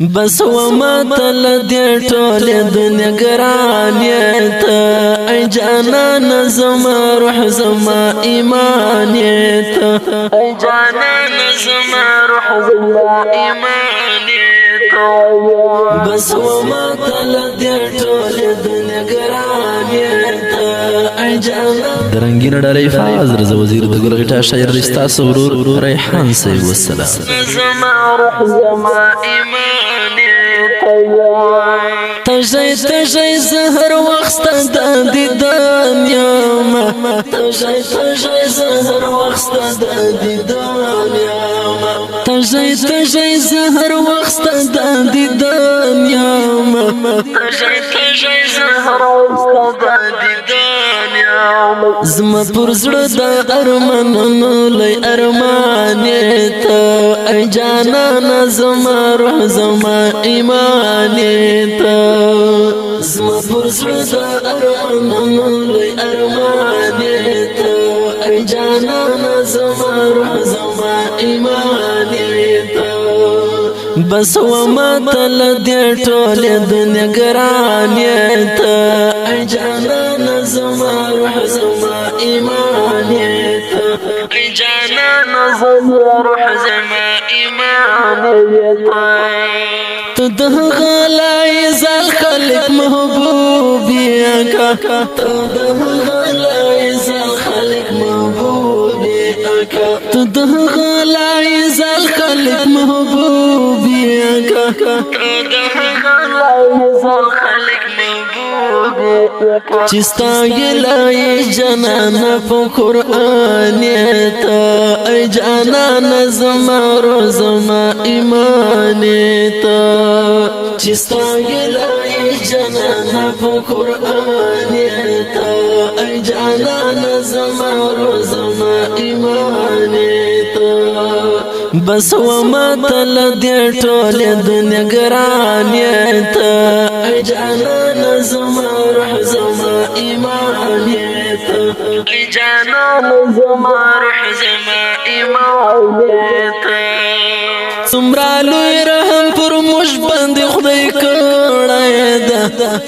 بس وما تل دي طول دنيا قرانيتا اي جانان زما روح زما ايمانيتا اي جانان زما روح زما ايمانيتا بس وما تل دي طول دنيا قرانيتا اي جانان درنگین ډالۍ فاز رضا وزیر د ګل غټا شاعر رستا سرور ریحان صاحب والسلام زما روح زما تجي تجي زهر وقت دیدن یاما تجي زهر وقت دیدن یاما تجي زهر وقت دیدن یاما تجي زهر وقت دیدن یاما زما پر زړه د ارمانونو لای ارمان ته ای جانان زما روح زما ایمان ته زما پر زړه د ارمانونو لای ارمان ته ای جانان زما روح زما ایمان ته بس وما تل دې ټول دنیا ګران ته ای جانان زما روح زما ایمان ته ای جانان زما روح زما ایمان ته تده غلای زال خلق محبوب یا کا تده غلای زال خلق محبوب یا کا تده غلای زال خلق محبوب یا کا تده غلای زال خلق محبوب یا کا چستا گلای جنان په قران ته ای جانان زما روح زما ایمان ته چستا گلای جنان په قران ته ای جانان زما روح زما ایمان ته بس وما تل دې ټول دنیا ګران ته ای جانان زما روح زما ایمان ته ای جانان زما روح زما ایمان ته څومره لوی رحم پر موږ باندې خدای کړی ده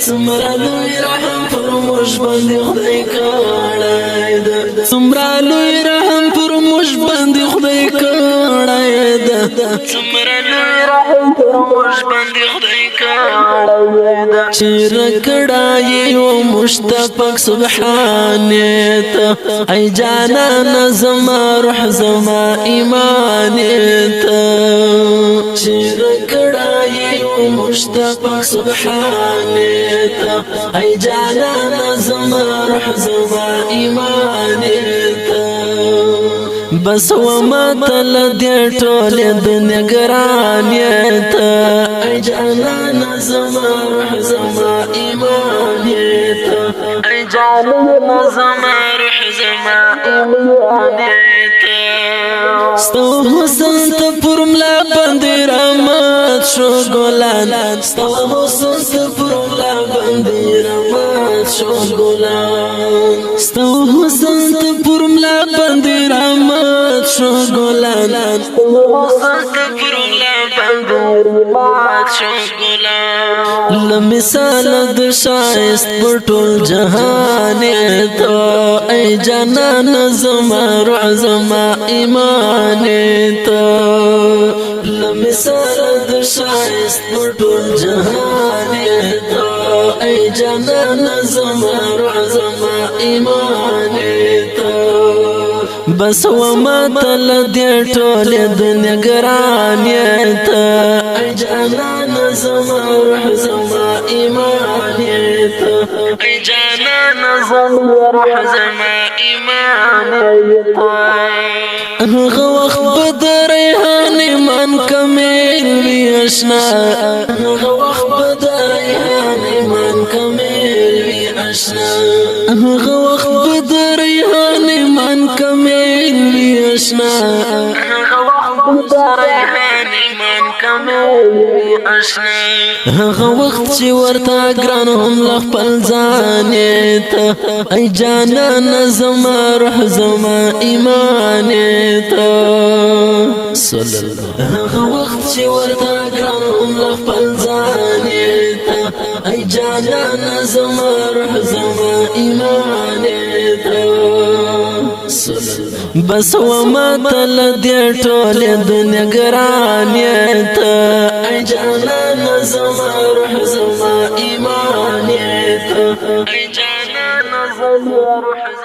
څومره لوی رحم پر موږ باندې خدای کړی ده څومره لوی رحم پر موږ باندې خدای کړی ده څومره لوی رحم پر موږ باندې خدای کړی ده چې رکړای او مشتاق سبحان ته ای جانان زما روح زما ایمان ته چې رکړای او مشتاق سبحان ته ای جانان زما روح زما ایمان ته بس وما تل دې ټول دنیا ګران ته ای جانان زما روح زما ایمان ته ای جانان زما روح زما ایمان ته ستو حسن ته پرملا باندې رحمت شو ګلان ستو حسن ته پرملا باندې رحمت شو ګلان ستو حسن ته پرملا باندې رحمت شو ګلان ستو حسن ته پرملا باندې رحمت شو ګلان لمثال د شایست پر ټول جهان ته ای جانان زما روح زما ایمان ته لمثال د شایست پر ټول جهان ته ای جانان زما روح زما ایمان ته بس وما تل دې ټول دنیا ګران ته ای جانان زما روح زما ایمان ته ای جانان زما روح زما ایمان ته هغه وخت بدر ریحان من کمیل وی آشنا هغه وخت بدر ریحان من کمیل وی آشنا هغه وخت بدر ریحان من کمیل وی آشنا هغه وخت بدر ریحان من کمیل وی اشنا هغه وخت چې ورته ګران هم لخپل ځان ته ای جانان زما روح زما ایمان ته صلی الله هغه وخت چې ورته ګران هم لخپل ځان ته ای جانان زما روح زما ایمان ته بس وما تل دې ټولې دنیا ګران ته ای جانان زما روح زما ایمان ته ای جانان زما روح